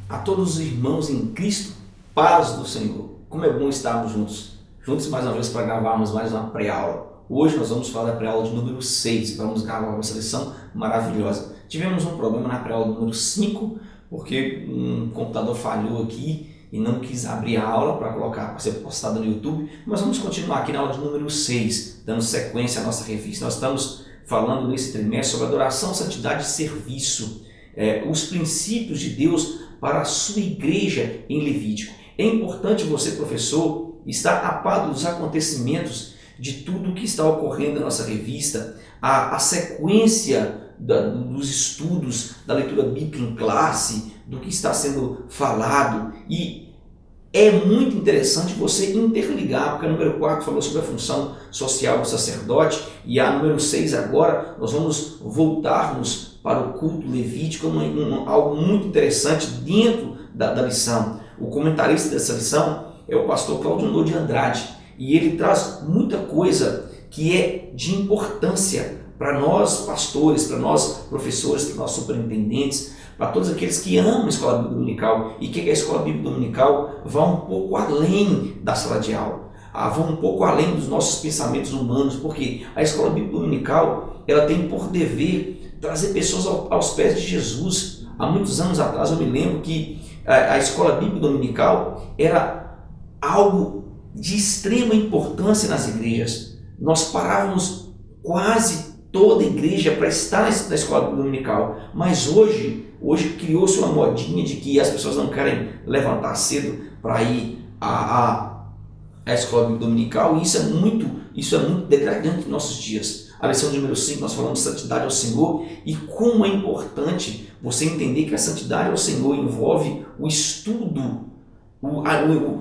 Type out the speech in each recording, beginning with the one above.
A todos os irmãos em Cristo, paz do Senhor. Como é bom estarmos juntos mais uma vez para gravarmos mais uma pré-aula. Hoje nós vamos falar da pré-aula de número 6, vamos gravar uma lição maravilhosa. Tivemos um problema na pré-aula número 5, porque um computador falhou aqui e não quis abrir a aula para colocar, para ser postada no YouTube, mas vamos continuar aqui na aula de número 6, dando sequência à nossa revista. Nós estamos falando nesse trimestre sobre adoração, santidade e serviço, os princípios de Deus para a sua igreja em Levítico. É importante você, professor, estar a par dos acontecimentos de tudo o que está ocorrendo na nossa revista, a sequência dos estudos, da leitura bíblica em classe, do que está sendo falado, e é muito interessante você interligar, porque a número 4 falou sobre a função social do sacerdote, e a número 6 agora nós vamos voltarmos para o culto levítico, algo muito interessante dentro da lição. O comentarista dessa lição é o pastor Claudionor de Andrade, e ele traz muita coisa que é de importância para nós pastores, para nós professores, para nós superintendentes, para todos aqueles que amam a escola bíblica dominical e que a escola bíblica dominical vá um pouco além da sala de aula, vá um pouco além dos nossos pensamentos humanos, porque a escola bíblica dominical ela tem por dever trazer pessoas aos pés de Jesus. Há muitos anos atrás eu me lembro que a escola bíblica dominical era algo de extrema importância nas igrejas. Nós parávamos quase toda a igreja para estar na escola bíblica dominical, mas hoje criou-se uma modinha de que as pessoas não querem levantar cedo para ir à escola bíblica dominical, e isso é muito degradante em nossos dias. A lição número 5 nós falamos de santidade ao Senhor e como é importante você entender que a santidade ao Senhor envolve o estudo,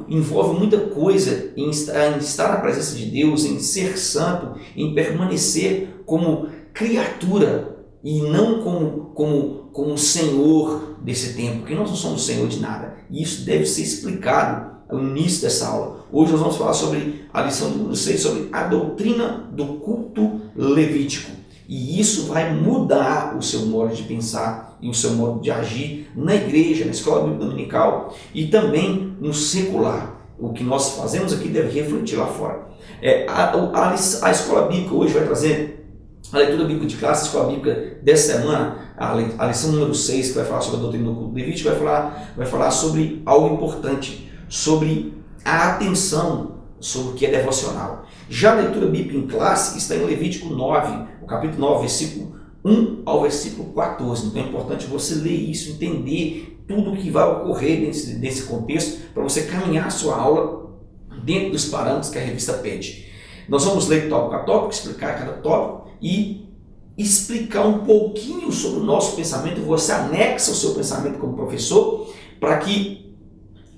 envolve muita coisa em estar na presença de Deus, em ser santo, em permanecer como criatura e não como senhor desse tempo, porque nós não somos senhor de nada. E isso deve ser explicado no início dessa aula. Hoje nós vamos falar sobre a lição número 6, sobre a doutrina do culto levítico. E isso vai mudar o seu modo de pensar e o seu modo de agir na igreja, na escola bíblica dominical e também no secular. O que nós fazemos aqui deve refletir lá fora. A escola bíblica hoje vai trazer a leitura bíblica de classe, a escola bíblica dessa semana, a lição número 6, que vai falar sobre a doutrina do culto levítico, vai falar sobre algo importante, sobre a atenção sobre o que é devocional. Já a leitura bíblica em classe está em Levítico 9, o capítulo 9, versículo 1 ao versículo 14. Então é importante você ler isso, entender tudo o que vai ocorrer nesse contexto, para você caminhar a sua aula dentro dos parâmetros que a revista pede. Nós vamos ler tópico a tópico, explicar cada tópico e explicar um pouquinho sobre o nosso pensamento. Você anexa o seu pensamento como professor para que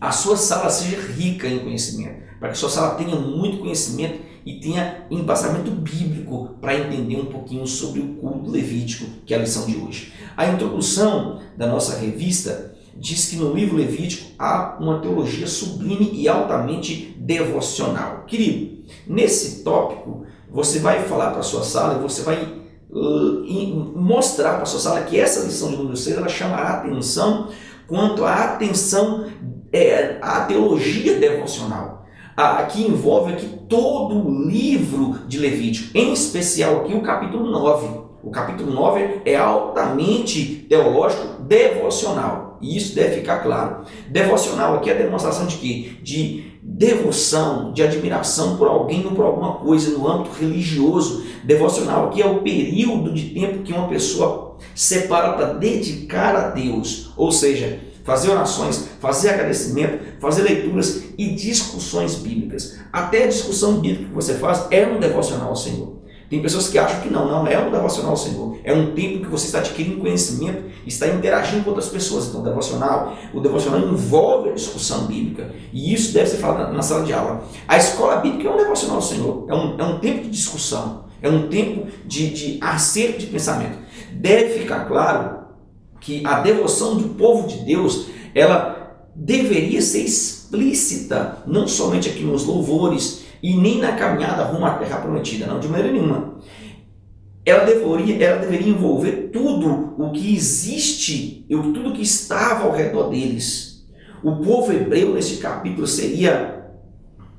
a sua sala seja rica em conhecimento, para que a sua sala tenha muito conhecimento e tenha embasamento bíblico para entender um pouquinho sobre o culto levítico, que é a lição de hoje. A introdução da nossa revista diz que no livro Levítico há uma teologia sublime e altamente devocional. Querido, nesse tópico você vai falar para a sua sala e você vai mostrar para a sua sala que essa lição de número 6 ela chamará a atenção quanto à atenção à teologia devocional, que envolve aqui todo o livro de Levítico, em especial aqui o capítulo 9. O capítulo 9 é altamente teológico, devocional, e isso deve ficar claro. Devocional aqui é a demonstração de quê? De devoção, de admiração por alguém ou por alguma coisa no âmbito religioso. Devocional aqui é o período de tempo que uma pessoa separa para dedicar a Deus, ou seja, fazer orações, fazer agradecimento, fazer leituras e discussões bíblicas. Até a discussão bíblica que você faz é um devocional ao Senhor. Tem pessoas que acham que não é um devocional ao Senhor. É um tempo que você está adquirindo conhecimento, está interagindo com outras pessoas. Então, o devocional envolve a discussão bíblica. E isso deve ser falado na sala de aula. A escola bíblica é um devocional ao Senhor. É um tempo de discussão. É um tempo de acerto de pensamento. Deve ficar claro que a devoção do povo de Deus, ela deveria ser explícita, não somente aqui nos louvores e nem na caminhada rumo à terra prometida, não, de maneira nenhuma. Ela deveria envolver tudo o que existe, tudo que estava ao redor deles. O povo hebreu nesse capítulo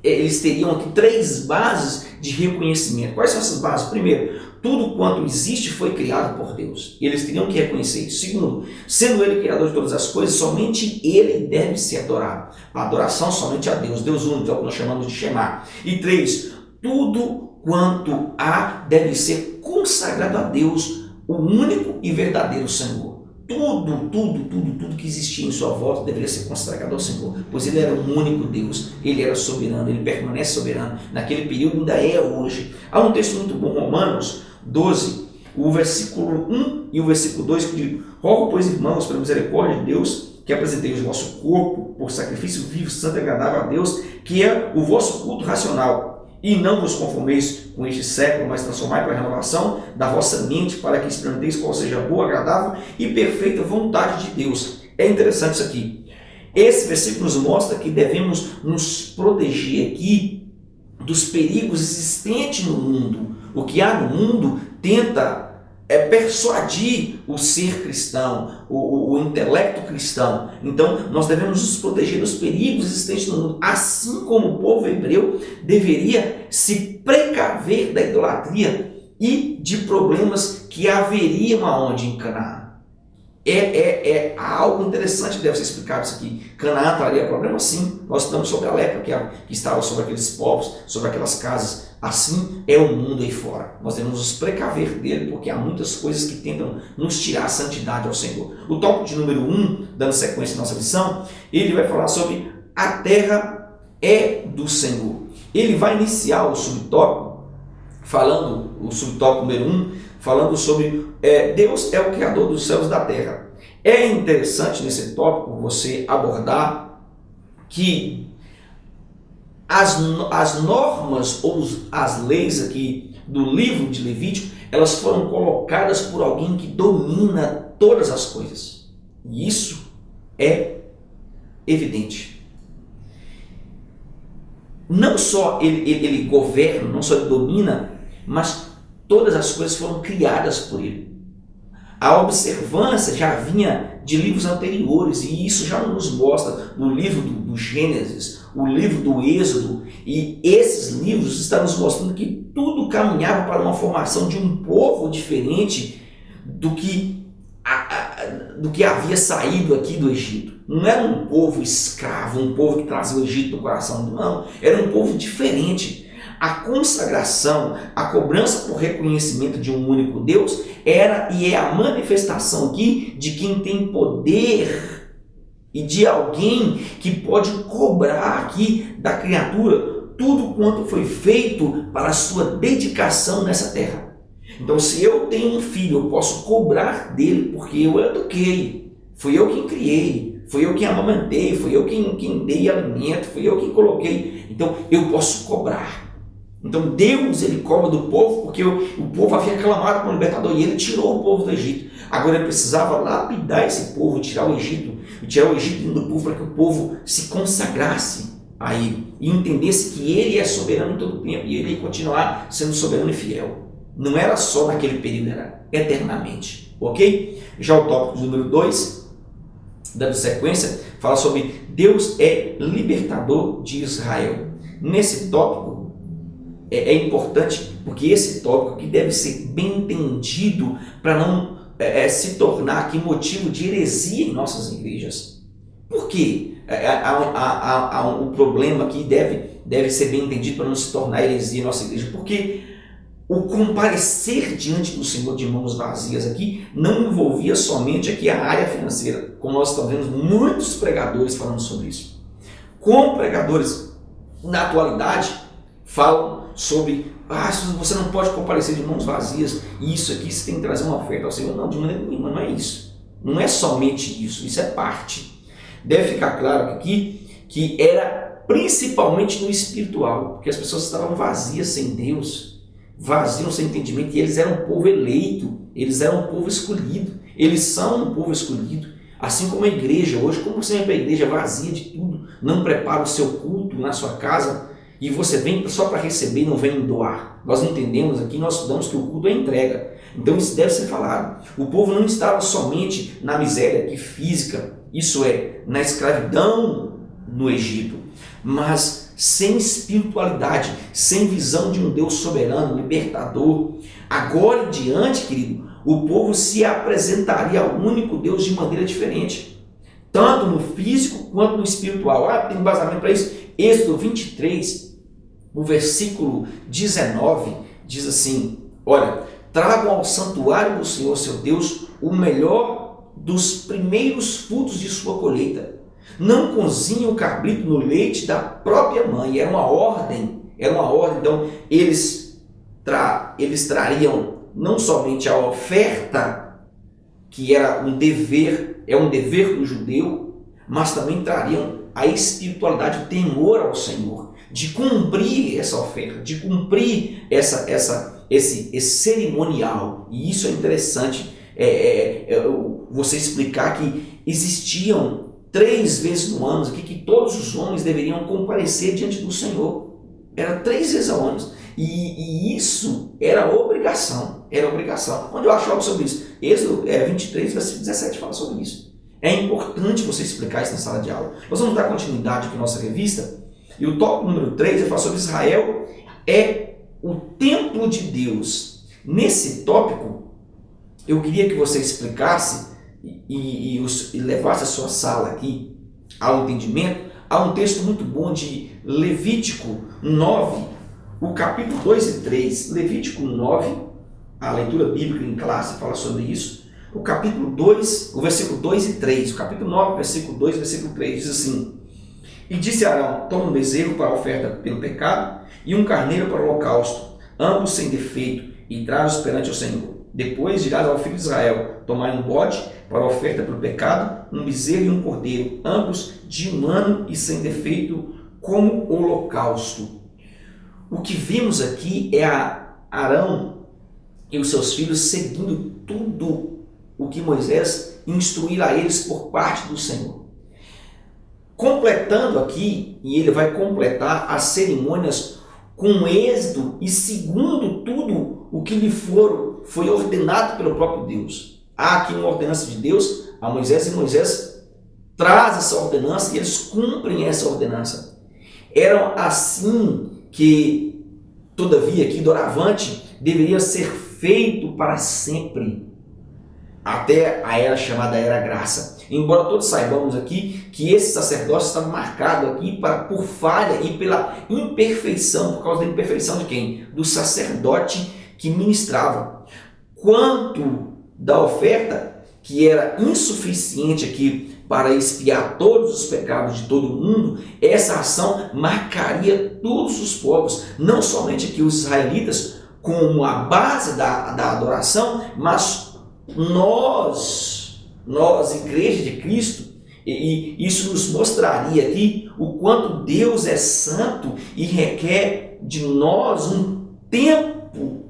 eles teriam aqui 3 bases de reconhecimento. Quais são essas bases? Primeiro, tudo quanto existe foi criado por Deus. Eles teriam que reconhecer isso. Segundo, sendo Ele criador de todas as coisas, somente Ele deve ser adorado. A adoração somente a Deus, Deus único, é o que nós chamamos de Shema. E 3, tudo quanto há deve ser consagrado a Deus, o único e verdadeiro Senhor. Tudo que existia em sua volta deveria ser consagrado ao Senhor, pois Ele era o único Deus, Ele era soberano, Ele permanece soberano, naquele período ainda é hoje. Há um texto muito bom, Romanos 12, o versículo 1 e o versículo 2, que diz: rogo, pois, irmãos, pela misericórdia de Deus, que apresenteis o vosso corpo por sacrifício vivo, santo e agradável a Deus, que é o vosso culto racional. E não vos conformeis com este século, mas transformai para a renovação da vossa mente, para que experimenteis qual seja a boa, agradável e perfeita vontade de Deus. É interessante isso aqui. Esse versículo nos mostra que devemos nos proteger aqui dos perigos existentes no mundo. O que há no mundo tenta persuadir o ser cristão, o intelecto cristão. Então, nós devemos nos proteger dos perigos existentes no mundo, assim como o povo hebreu deveria se precaver da idolatria e de problemas que haveriam aonde em Canaã. É algo interessante que deve ser explicado isso aqui. Canaã traria problema? Sim. Nós estamos sobre a lepra que estava sobre aqueles povos, sobre aquelas casas. Assim é o mundo aí fora. Nós devemos nos precaver dele, porque há muitas coisas que tentam nos tirar a santidade ao Senhor. O tópico de número 1, dando sequência à nossa lição, ele vai falar sobre a terra é do Senhor. Ele vai iniciar o subtópico, o subtópico número 1, falando sobre Deus é o Criador dos céus e da terra. É interessante nesse tópico você abordar que as normas ou as leis aqui do livro de Levítico, elas foram colocadas por alguém que domina todas as coisas. E isso é evidente. Não só ele governa, não só ele domina, mas todas as coisas foram criadas por ele. A observância já vinha de livros anteriores, e isso já nos mostra no livro do Gênesis, o livro do Êxodo, e esses livros estão nos mostrando que tudo caminhava para uma formação de um povo diferente do que havia saído aqui do Egito. Não era um povo escravo, um povo que trazia o Egito no coração, não, era um povo diferente. A consagração, a cobrança por reconhecimento de um único Deus era e é a manifestação aqui de quem tem poder e de alguém que pode cobrar aqui da criatura tudo quanto foi feito para a sua dedicação nessa terra. Então, se eu tenho um filho, eu posso cobrar dele porque eu eduquei, fui eu quem criei, fui eu quem amamentei, fui eu quem dei alimento, fui eu quem coloquei. Então, eu posso cobrar. Então Deus ele cobra do povo porque o povo havia clamado para o libertador e ele tirou o povo do Egito. Agora ele precisava lapidar esse povo, tirar o Egito do povo para que o povo se consagrasse a ele e entendesse que ele é soberano em todo o tempo e ele ia continuar sendo soberano e fiel. Não era só naquele período, era eternamente. Ok? Já o tópico número 2, dando sequência, fala sobre Deus é libertador de Israel. Nesse tópico, é importante porque esse tópico aqui deve ser bem entendido para não se tornar aqui motivo de heresia em nossas igrejas. Por quê? Há um problema que deve ser bem entendido para não se tornar heresia em nossa igreja, porque o comparecer diante do Senhor de mãos vazias aqui não envolvia somente aqui a área financeira, como nós estamos vendo muitos pregadores falando sobre isso. Como pregadores na atualidade falam sobre, você não pode comparecer de mãos vazias, e isso aqui você tem que trazer uma oferta ao Senhor. Não, de maneira nenhuma, não é isso. Não é somente isso, isso é parte. Deve ficar claro aqui que era principalmente no espiritual, porque as pessoas estavam vazias sem Deus, vazios sem entendimento, e eles eram um povo eleito, eles eram um povo escolhido, eles são um povo escolhido. Assim como a igreja hoje, como sempre a igreja vazia de tudo, não prepara o seu culto na sua casa, e você vem só para receber e não vem doar. Nós entendemos aqui, nós estudamos que o culto é entrega. Então isso deve ser falado. O povo não estava somente na miséria aqui física, isso é, na escravidão no Egito, mas sem espiritualidade, sem visão de um Deus soberano, libertador. Agora em diante, querido, o povo se apresentaria ao único Deus de maneira diferente, tanto no físico quanto no espiritual. Tem embasamento para isso? Êxodo 23, o versículo 19, diz assim: olha, tragam ao santuário do Senhor seu Deus o melhor dos primeiros frutos de sua colheita. Não cozinhem o cabrito no leite da própria mãe. Era uma ordem. Então eles trariam não somente a oferta, que era um dever do judeu, mas também trariam a espiritualidade, o temor ao Senhor, de cumprir essa oferta, de cumprir esse cerimonial. E isso é interessante, você explicar que existiam 3 vezes no ano aqui que todos os homens deveriam comparecer diante do Senhor. Era 3 vezes ao ano. E isso era obrigação. Onde eu acho algo sobre isso? Êxodo 23, versículo 17 fala sobre isso. É importante você explicar isso na sala de aula. Nós vamos dar continuidade aqui à nossa revista. E o tópico número 3, ele fala sobre Israel é o templo de Deus. Nesse tópico, eu queria que você explicasse e levasse a sua sala aqui ao entendimento. Há um texto muito bom de Levítico 9, o capítulo 2 e 3. Levítico 9, a leitura bíblica em classe fala sobre isso. O capítulo 2, o versículo 2 e 3. O capítulo 9, versículo 2 e versículo 3 diz assim: E disse Arão: toma um bezerro para a oferta pelo pecado e um carneiro para o holocausto, ambos sem defeito, e traz-os perante o Senhor. Depois dirás ao filho de Israel: tomai um bode para a oferta pelo pecado, um bezerro e um cordeiro, ambos de um ano e sem defeito, como holocausto. O que vimos aqui é Arão e os seus filhos seguindo tudo o que Moisés instruiu a eles por parte do Senhor. Completando aqui, e ele vai completar as cerimônias com êxito e segundo tudo o que lhe foi ordenado pelo próprio Deus. Há aqui uma ordenança de Deus a Moisés, e Moisés traz essa ordenança e eles cumprem essa ordenança. Era assim que, todavia, que doravante deveria ser feito para sempre, até a era chamada Era Graça. Embora todos saibamos aqui que esse sacerdócio estava marcado aqui por falha e pela imperfeição, por causa da imperfeição de quem? Do sacerdote que ministrava. Quanto da oferta, que era insuficiente aqui para expiar todos os pecados de todo mundo, essa ação marcaria todos os povos, não somente aqui os israelitas, como a base da adoração, mas nós, Igreja de Cristo, e isso nos mostraria aqui o quanto Deus é santo e requer de nós um templo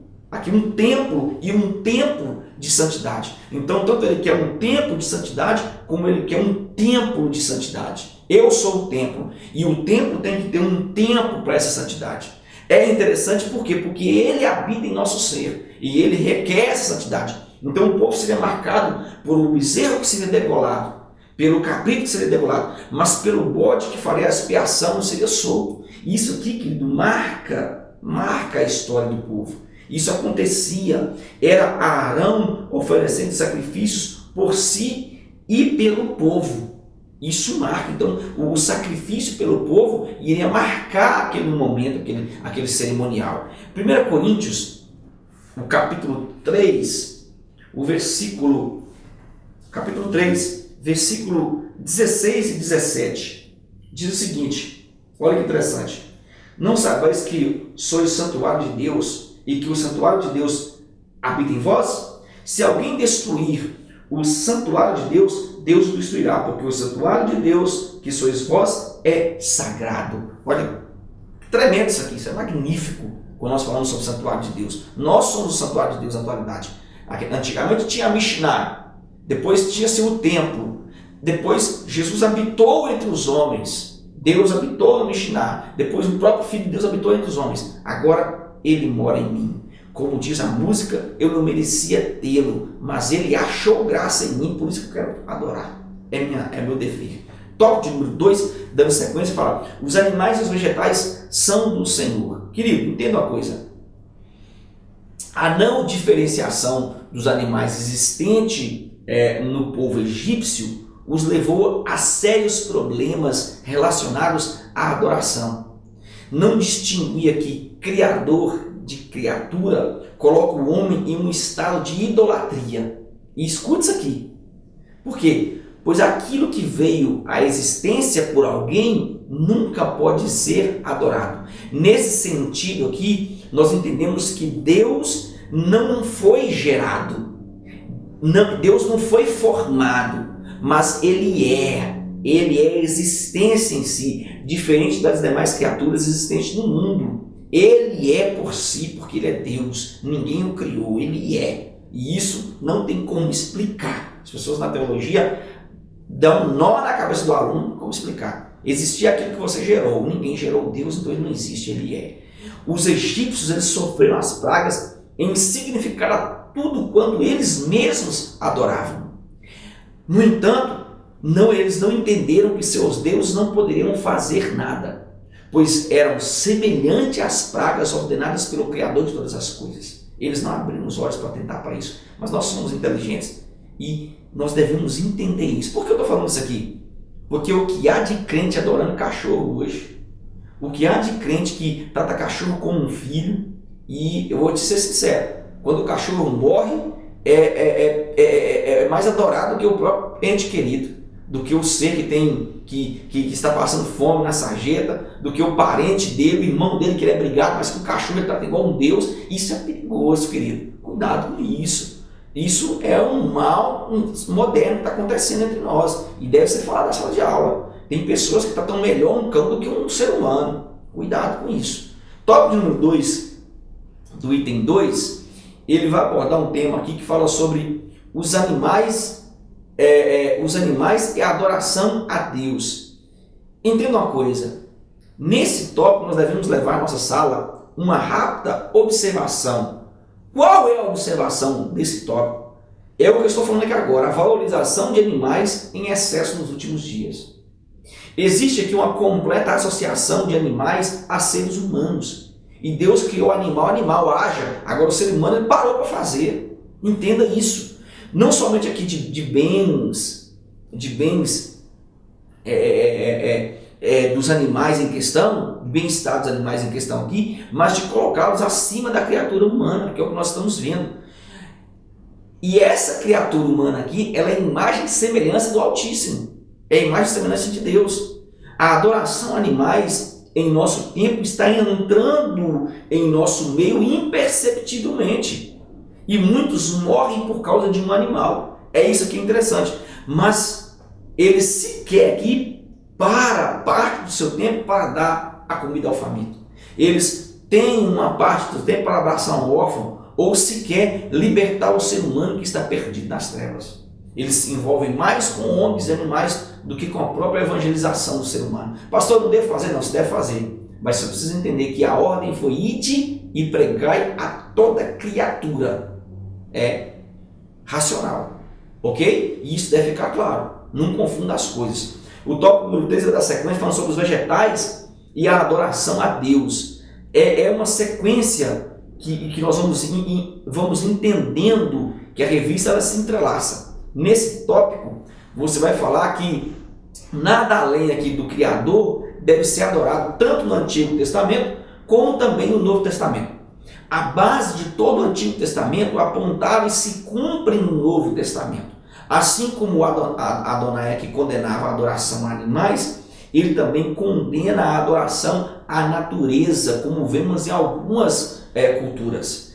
e um templo de santidade. Então, tanto ele quer um templo de santidade, como ele quer um templo de santidade. Eu sou o templo, e o templo tem que ter um templo para essa santidade. É interessante por quê? Porque ele habita em nosso ser, e ele requer essa santidade. Então o povo seria marcado por um bezerro que seria degolado, pelo cabrito que seria degolado, mas pelo bode que faria a expiação não seria solto. Isso aqui, querido, marca a história do povo. Isso acontecia, era Arão oferecendo sacrifícios por si e pelo povo. Isso marca, então, o sacrifício pelo povo iria marcar aquele momento, aquele cerimonial. 1 Coríntios, no capítulo 3, capítulo 3, versículo 16 e 17, diz o seguinte, olha que interessante: não sabais que sois santuário de Deus e que o santuário de Deus habita em vós? Se alguém destruir o santuário de Deus, Deus o destruirá, porque o santuário de Deus, que sois vós, é sagrado. Olha, tremendo isso aqui, isso é magnífico quando nós falamos sobre o santuário de Deus. Nós somos o santuário de Deus na atualidade. Antigamente tinha a Mishnah, depois tinha-se o templo, depois Jesus habitou entre os homens, Deus habitou no Mishnah, depois o próprio Filho de Deus habitou entre os homens, agora ele mora em mim. Como diz a música, eu não merecia tê-lo, mas ele achou graça em mim, por isso que eu quero adorar. É meu dever. Tópico de número 2, dando sequência, fala: os animais e os vegetais são do Senhor. Querido, entenda uma coisa. A não diferenciação dos animais existente no povo egípcio os levou a sérios problemas relacionados à adoração. Não distinguia que criador de criatura coloca o homem em um estado de idolatria. E escute isso aqui. Por quê? Pois aquilo que veio à existência por alguém nunca pode ser adorado. Nesse sentido aqui, nós entendemos que Deus não foi gerado, Deus não foi formado, mas Ele é existência em si, diferente das demais criaturas existentes no mundo. Ele é por si, porque Ele é Deus, ninguém o criou, Ele é. E isso não tem como explicar. As pessoas na teologia dão um nó na cabeça do aluno, como explicar? Existia aquilo que você gerou, ninguém gerou Deus, então Ele não existe, Ele é. Os egípcios, eles sofreram as pragas em significar a tudo quando eles mesmos adoravam. No entanto, eles não entenderam que seus deuses não poderiam fazer nada, pois eram semelhantes às pragas ordenadas pelo Criador de todas as coisas. Eles não abriram os olhos para tentar para isso, mas nós somos inteligentes e nós devemos entender isso. Por que eu estou falando isso aqui? Porque o que há de crente adorando cachorro hoje, o que há de crente que trata cachorro como um filho, e eu vou te ser sincero, quando o cachorro morre, é mais adorado que o próprio ente querido, do que o ser que está passando fome na sarjeta, do que o parente dele, o irmão dele que ele é brigado, mas que o cachorro ele trata igual um Deus. Isso é perigoso, querido. Cuidado com isso. Isso é um mal moderno que está acontecendo entre nós e deve ser falado na sala de aula. Tem pessoas que tratam melhor um cão do que um ser humano. Cuidado com isso. Tópico número 2, do item 2, ele vai abordar um tema aqui que fala sobre os animais e a adoração a Deus. Entenda uma coisa, nesse tópico nós devemos levar à nossa sala uma rápida observação. Qual é a observação desse tópico? É o que eu estou falando aqui agora, a valorização de animais em excesso nos últimos dias. Existe aqui uma completa associação de animais a seres humanos. E Deus criou animal haja. Agora o ser humano ele parou para fazer. Entenda isso. Não somente aqui de bens dos animais em questão, bem-estar dos animais em questão aqui, mas de colocá-los acima da criatura humana, que é o que nós estamos vendo. E essa criatura humana aqui, ela é imagem e semelhança do Altíssimo. É a imagem e semelhança de Deus. A adoração a animais em nosso tempo está entrando em nosso meio imperceptivelmente. E muitos morrem por causa de um animal. É isso que é interessante. Mas eles sequer aqui para parte do seu tempo para dar a comida ao faminto. Eles têm uma parte do tempo para abraçar um órfão ou sequer libertar o ser humano que está perdido nas trevas. Eles se envolvem mais com homens e animais do que com a própria evangelização do ser humano. Pastor, não devo fazer? Não, se deve fazer. Mas você precisa entender que a ordem foi ide e pregai a toda criatura. É racional. Ok? E isso deve ficar claro. Não confunda as coisas. O tópico número 3 da sequência falando sobre os vegetais e a adoração a Deus. É uma sequência que nós vamos entendendo que a revista ela se entrelaça. Nesse tópico, você vai falar que nada além aqui do Criador deve ser adorado tanto no Antigo Testamento como também no Novo Testamento. A base de todo o Antigo Testamento apontava e se cumpre no Novo Testamento. Assim como Adonai que condenava a adoração a animais, ele também condena a adoração à natureza, como vemos em algumas culturas.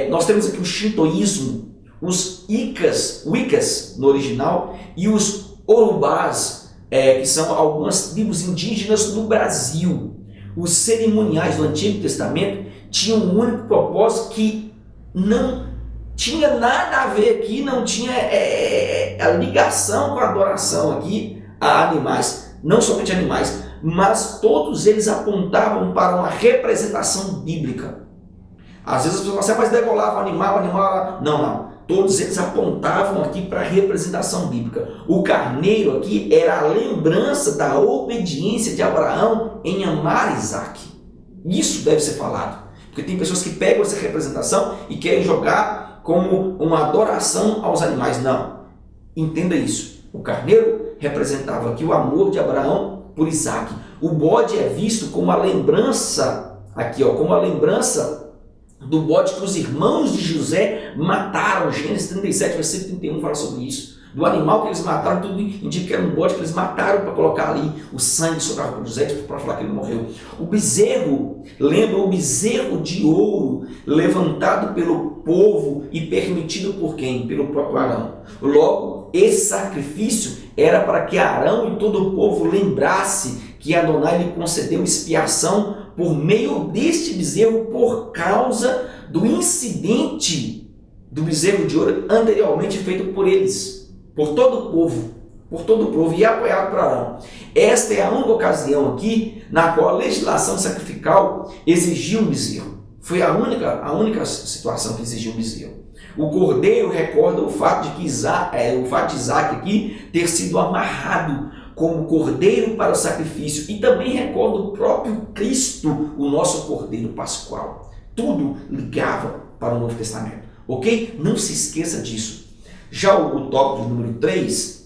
Nós temos aqui o shintoísmo, os Wicas no original e os Orubás, que são algumas tribos indígenas no Brasil. Os cerimoniais do Antigo Testamento tinham um único propósito que não tinha nada a ver aqui, não tinha a ligação com a adoração aqui a animais, não somente animais, mas todos eles apontavam para uma representação bíblica. Às vezes as pessoas falam assim, mas degolava o animal. Não. Todos eles apontavam aqui para a representação bíblica. O carneiro aqui era a lembrança da obediência de Abraão em amar Isaac. Isso deve ser falado. Porque tem pessoas que pegam essa representação e querem jogar como uma adoração aos animais. Não. Entenda isso. O carneiro representava aqui o amor de Abraão por Isaac. O bode é visto como a lembrança, aqui, como a lembrança do bode que os irmãos de José mataram. Gênesis 37, versículo 31 fala sobre isso. Do animal que eles mataram, tudo indica que era um bode que eles mataram para colocar ali o sangue sobre a roupa de José, para falar que ele morreu. O bezerro, lembra o bezerro de ouro, levantado pelo povo e permitido por quem? Pelo próprio Arão. Logo, esse sacrifício era para que Arão e todo o povo lembrasse que Adonai lhe concedeu expiação por meio deste bezerro por causa do incidente do bezerro de ouro anteriormente feito por eles, por todo o povo e apoiado por Arão. Esta é a única ocasião aqui na qual a legislação sacrificial exigiu um bezerro. Foi a única situação que exigiu um bezerro. O cordeiro recorda o fato de Isaac aqui ter sido amarrado como cordeiro para o sacrifício, e também recorda o próprio Cristo, o nosso cordeiro pascual. Tudo ligava para o Novo Testamento, ok? Não se esqueça disso. Já o tópico número 3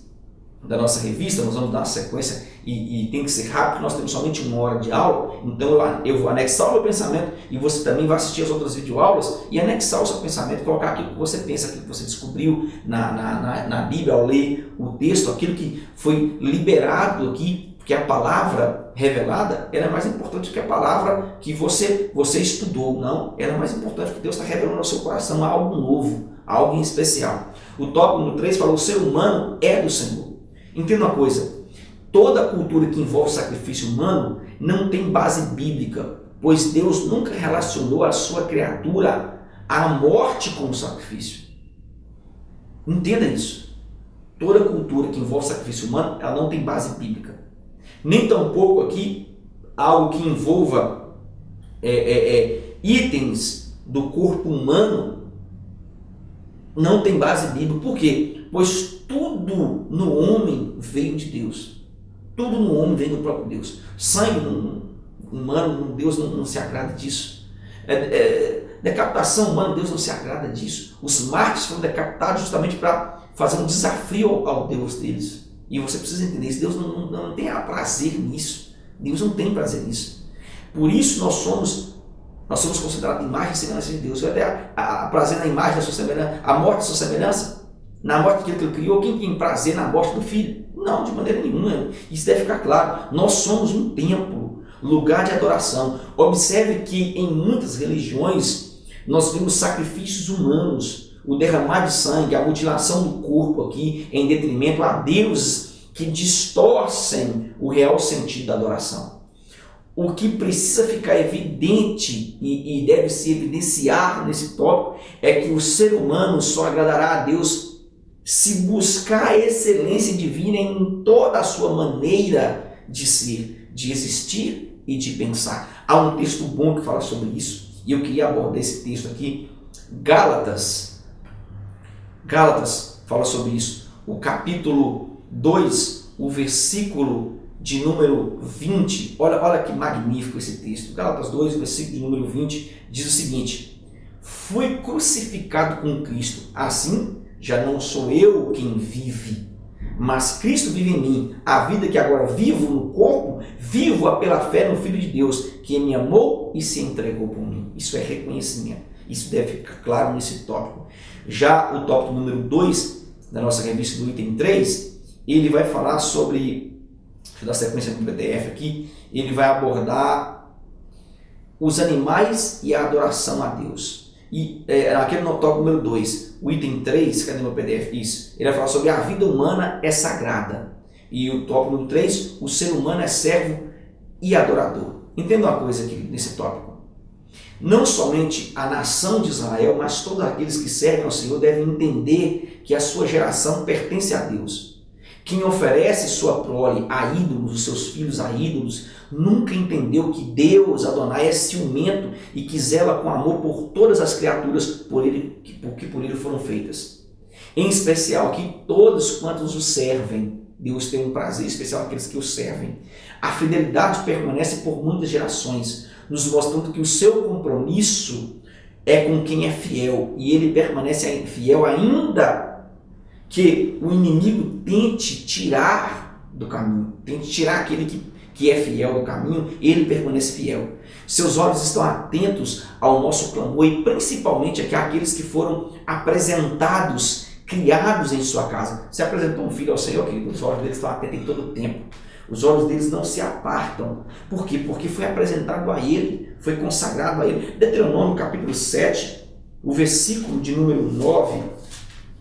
da nossa revista, nós vamos dar uma sequência e tem que ser rápido, porque nós temos somente 1 hora de aula, então eu vou anexar o meu pensamento e você também vai assistir as outras videoaulas e anexar o seu pensamento, colocar aquilo que você pensa, aquilo que você descobriu na Bíblia ao ler o texto, aquilo que foi liberado aqui, porque a palavra revelada ela é mais importante que a palavra que você estudou, não, ela é mais importante que Deus está revelando ao seu coração algo novo, algo em especial. O tópico número 3 fala: o ser humano é do Senhor. Entenda uma coisa, toda cultura que envolve sacrifício humano não tem base bíblica, pois Deus nunca relacionou a sua criatura à morte com o sacrifício. Entenda isso. Toda cultura que envolve sacrifício humano, ela não tem base bíblica. Nem tampouco aqui algo que envolva itens do corpo humano não tem base bíblica. Por quê? Pois tudo no homem veio de Deus. Tudo no homem vem do próprio Deus. Sangue humano, Deus não se agrada disso. Decapitação humana, Deus não se agrada disso. Os mártires foram decapitados justamente para fazer um desafio ao Deus deles. E você precisa entender isso. Deus não tem prazer nisso. Deus não tem prazer nisso. Por isso nós somos considerados imagem e semelhança de Deus. Até a prazer na imagem da sua semelhança, a morte da sua semelhança. Na morte que ele criou, quem tem prazer na morte do filho? Não, de maneira nenhuma. Isso deve ficar claro. Nós somos um templo, lugar de adoração. Observe que em muitas religiões nós vemos sacrifícios humanos, o derramar de sangue, a mutilação do corpo aqui, em detrimento a deuses que distorcem o real sentido da adoração. O que precisa ficar evidente e deve se evidenciar nesse tópico é que o ser humano só agradará a Deus se buscar a excelência divina em toda a sua maneira de ser, de existir e de pensar. Há um texto bom que fala sobre isso, e eu queria abordar esse texto aqui. Gálatas fala sobre isso. O capítulo 2, o versículo de número 20. Olha que magnífico esse texto. Gálatas 2, o versículo de número 20, diz o seguinte: fui crucificado com Cristo, assim já não sou eu quem vive, mas Cristo vive em mim. A vida que agora vivo no corpo, vivo-a pela fé no Filho de Deus, que me amou e se entregou por mim. Isso é reconhecimento. Isso deve ficar claro nesse tópico. Já o tópico número 2 da nossa revista, do item 3, ele vai falar sobre, deixa eu dar sequência no PDF aqui, ele vai abordar os animais e a adoração a Deus. E aquele no tópico número 2, o item 3, cadê meu PDF? Isso. Ele vai falar sobre a vida humana é sagrada. E o tópico número 3, o ser humano é servo e adorador. Entenda uma coisa aqui nesse tópico. Não somente a nação de Israel, mas todos aqueles que servem ao Senhor devem entender que a sua geração pertence a Deus. Quem oferece sua prole a ídolos, os seus filhos a ídolos, nunca entendeu que Deus, Adonai, é ciumento e que zela com amor por todas as criaturas que por ele foram feitas. Em especial aqui, todos quantos o servem. Deus tem um prazer especial àqueles que o servem. A fidelidade permanece por muitas gerações, nos mostrando que o seu compromisso é com quem é fiel, e ele permanece fiel ainda que o inimigo tente tirar do caminho, tente tirar aquele que é fiel do caminho, ele permanece fiel. Seus olhos estão atentos ao nosso clamor e principalmente àqueles que foram apresentados, criados em sua casa. Se apresentou um filho ao Senhor, querido, os olhos deles estão atentos em todo o tempo. Os olhos deles não se apartam. Por quê? Porque foi apresentado a ele, foi consagrado a ele. Deuteronômio capítulo 7, o versículo de número 9,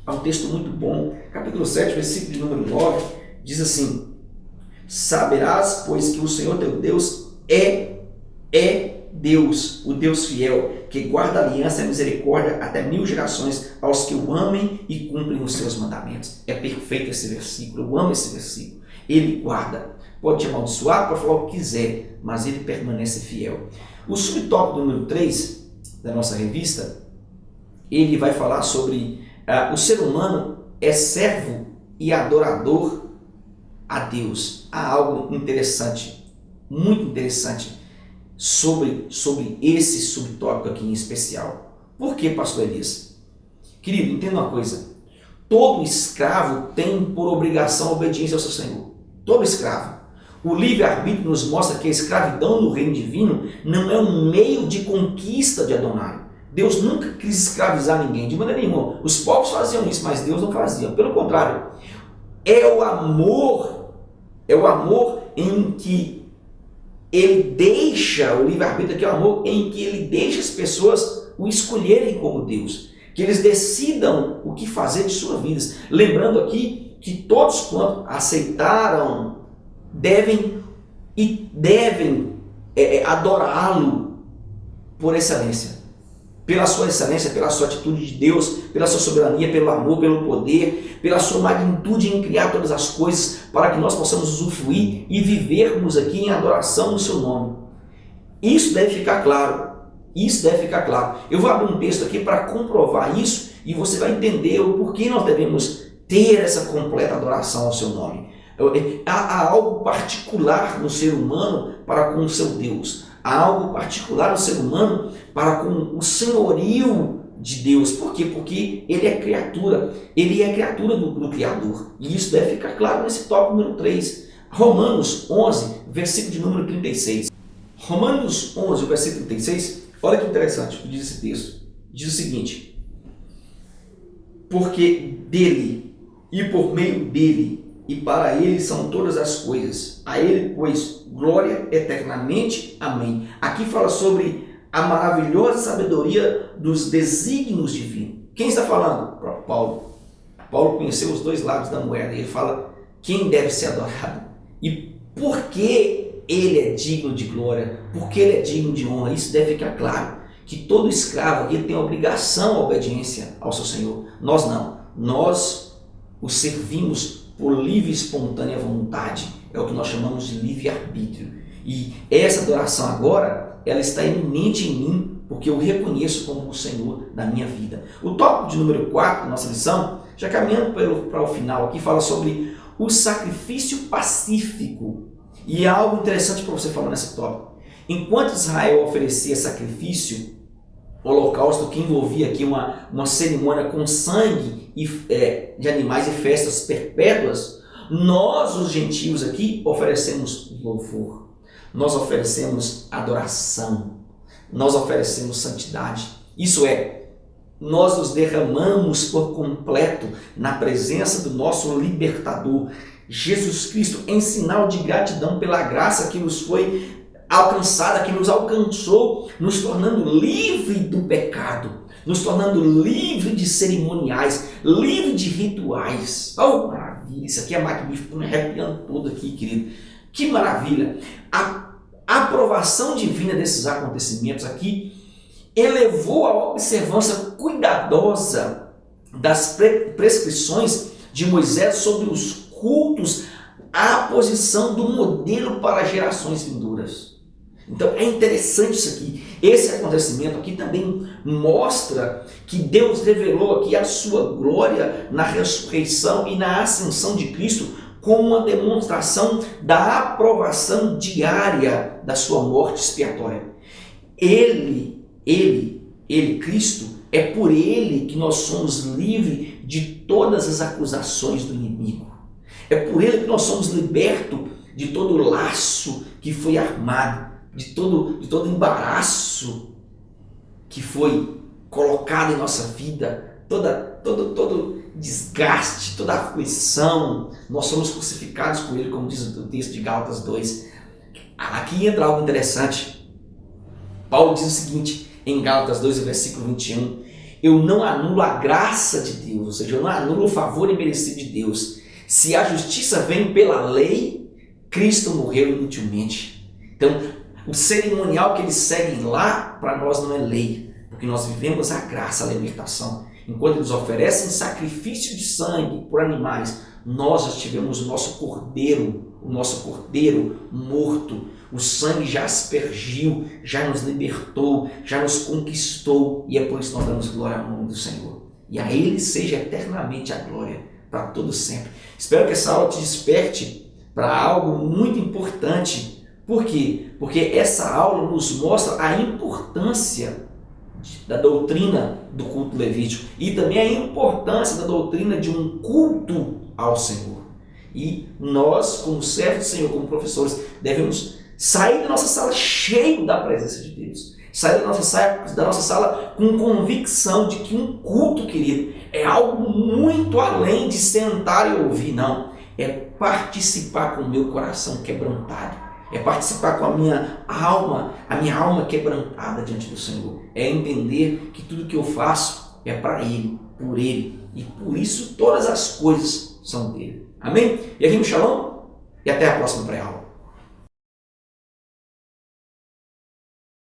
é um texto muito bom. Capítulo 7, versículo de número 9, diz assim: saberás, pois, que o Senhor teu Deus é Deus, o Deus fiel, que guarda a aliança e a misericórdia até 1000 gerações aos que o amem e cumprem os seus mandamentos. É perfeito esse versículo, eu amo esse versículo. Ele guarda, pode te amaldiçoar, pode falar o que quiser, mas ele permanece fiel. O subtópico número 3 da nossa revista, ele vai falar sobre o ser humano é servo e adorador a Deus. Há algo interessante, muito interessante, sobre esse subtópico aqui em especial. Por que, pastor Elias? Querido, entenda uma coisa. Todo escravo tem por obrigação a obediência ao seu Senhor. Todo escravo. O livre-arbítrio nos mostra que a escravidão no reino divino não é um meio de conquista de Adonai. Deus nunca quis escravizar ninguém, de maneira nenhuma. Os povos faziam isso, mas Deus não fazia. Pelo contrário, é o amor em que ele deixa, o livre-arbítrio aqui é o amor em que ele deixa as pessoas o escolherem como Deus, que eles decidam o que fazer de suas vidas. Lembrando aqui que todos quanto aceitaram devem adorá-lo por excelência. Pela sua excelência, pela sua atitude de Deus, pela sua soberania, pelo amor, pelo poder, pela sua magnitude em criar todas as coisas para que nós possamos usufruir e vivermos aqui em adoração no seu nome. Isso deve ficar claro. Isso deve ficar claro. Eu vou abrir um texto aqui para comprovar isso e você vai entender o porquê nós devemos ter essa completa adoração ao seu nome. Há algo particular no ser humano para com o seu Deus. Há algo particular no ser humano para com o senhorio de Deus. Por quê? Porque ele é criatura. Ele é criatura do Criador. E isso deve ficar claro nesse tópico número 3. Romanos 11, versículo de número 36. Romanos 11, versículo 36. Olha que interessante o que diz esse texto. Diz o seguinte: porque dele e por meio dele e para ele são todas as coisas. A ele, pois, glória eternamente. Amém. Aqui fala sobre a maravilhosa sabedoria dos desígnios divinos. Quem está falando? Paulo. Paulo conheceu os dois lados da moeda e ele fala quem deve ser adorado e por que ele é digno de glória, por que ele é digno de honra. Isso deve ficar claro, que todo escravo aqui tem a obrigação à obediência ao seu Senhor. Nós não. Nós o servimos por livre e espontânea vontade. É o que nós chamamos de livre-arbítrio. E essa adoração agora, ela está iminente em mim, porque eu reconheço como o Senhor da minha vida. O tópico de número 4 da nossa lição, já caminhando para o final aqui, fala sobre o sacrifício pacífico. E há algo interessante para você falar nesse tópico. Enquanto Israel oferecia sacrifício, holocausto que envolvia aqui uma cerimônia com sangue de animais e festas perpétuas, nós, os gentios aqui, oferecemos louvor, nós oferecemos adoração, nós oferecemos santidade. Isso é, nós nos derramamos por completo na presença do nosso libertador, Jesus Cristo, em sinal de gratidão pela graça que nos foi alcançada, que nos alcançou, nos tornando livre do pecado, nos tornando livre de cerimoniais, livre de rituais. Oh, maravilha! Isso aqui é magnífico, estou me arrepiando todo aqui, querido. Que maravilha! A aprovação divina desses acontecimentos aqui elevou a observância cuidadosa das prescrições de Moisés sobre os cultos assumimos a posição do modelo para gerações vindouras. Então é interessante isso aqui. Esse acontecimento aqui também mostra que Deus revelou aqui a sua glória na ressurreição e na ascensão de Cristo como uma demonstração da aprovação diária da sua morte expiatória. Ele, Cristo, é por Ele que nós somos livres de todas as acusações do inimigo. É por Ele que nós somos libertos de todo o laço que foi armado, de todo embaraço que foi colocado em nossa vida, todo desgaste, toda aflição. Nós somos crucificados com Ele, como diz o texto de Gálatas 2. Aqui entra algo interessante. Paulo diz o seguinte, em Gálatas 2, versículo 21, eu não anulo a graça de Deus, ou seja, eu não anulo o favor imerecido de Deus. Se a justiça vem pela lei, Cristo morreu inutilmente. Então, o cerimonial que eles seguem lá, para nós não é lei, porque nós vivemos a graça, a libertação. Enquanto eles oferecem sacrifício de sangue por animais, nós já tivemos o nosso cordeiro morto. O sangue já aspergiu, já nos libertou, já nos conquistou, e é por isso que nós damos glória ao nome do Senhor. E a Ele seja eternamente a glória, para todo sempre. Espero que essa aula te desperte para algo muito importante. Por quê? Porque essa aula nos mostra a importância da doutrina do culto levítico e também a importância da doutrina de um culto ao Senhor. E nós, como servos do Senhor, como professores, devemos sair da nossa sala cheio da presença de Deus. Sair da nossa sala com convicção de que um culto, querido, é algo muito além de sentar e ouvir, não. É participar com o meu coração quebrantado. É participar com a minha alma quebrantada diante do Senhor. É entender que tudo que eu faço é para Ele, por Ele. E por isso todas as coisas são dele. Amém? E aqui no Shalom, e até a próxima pré-aula.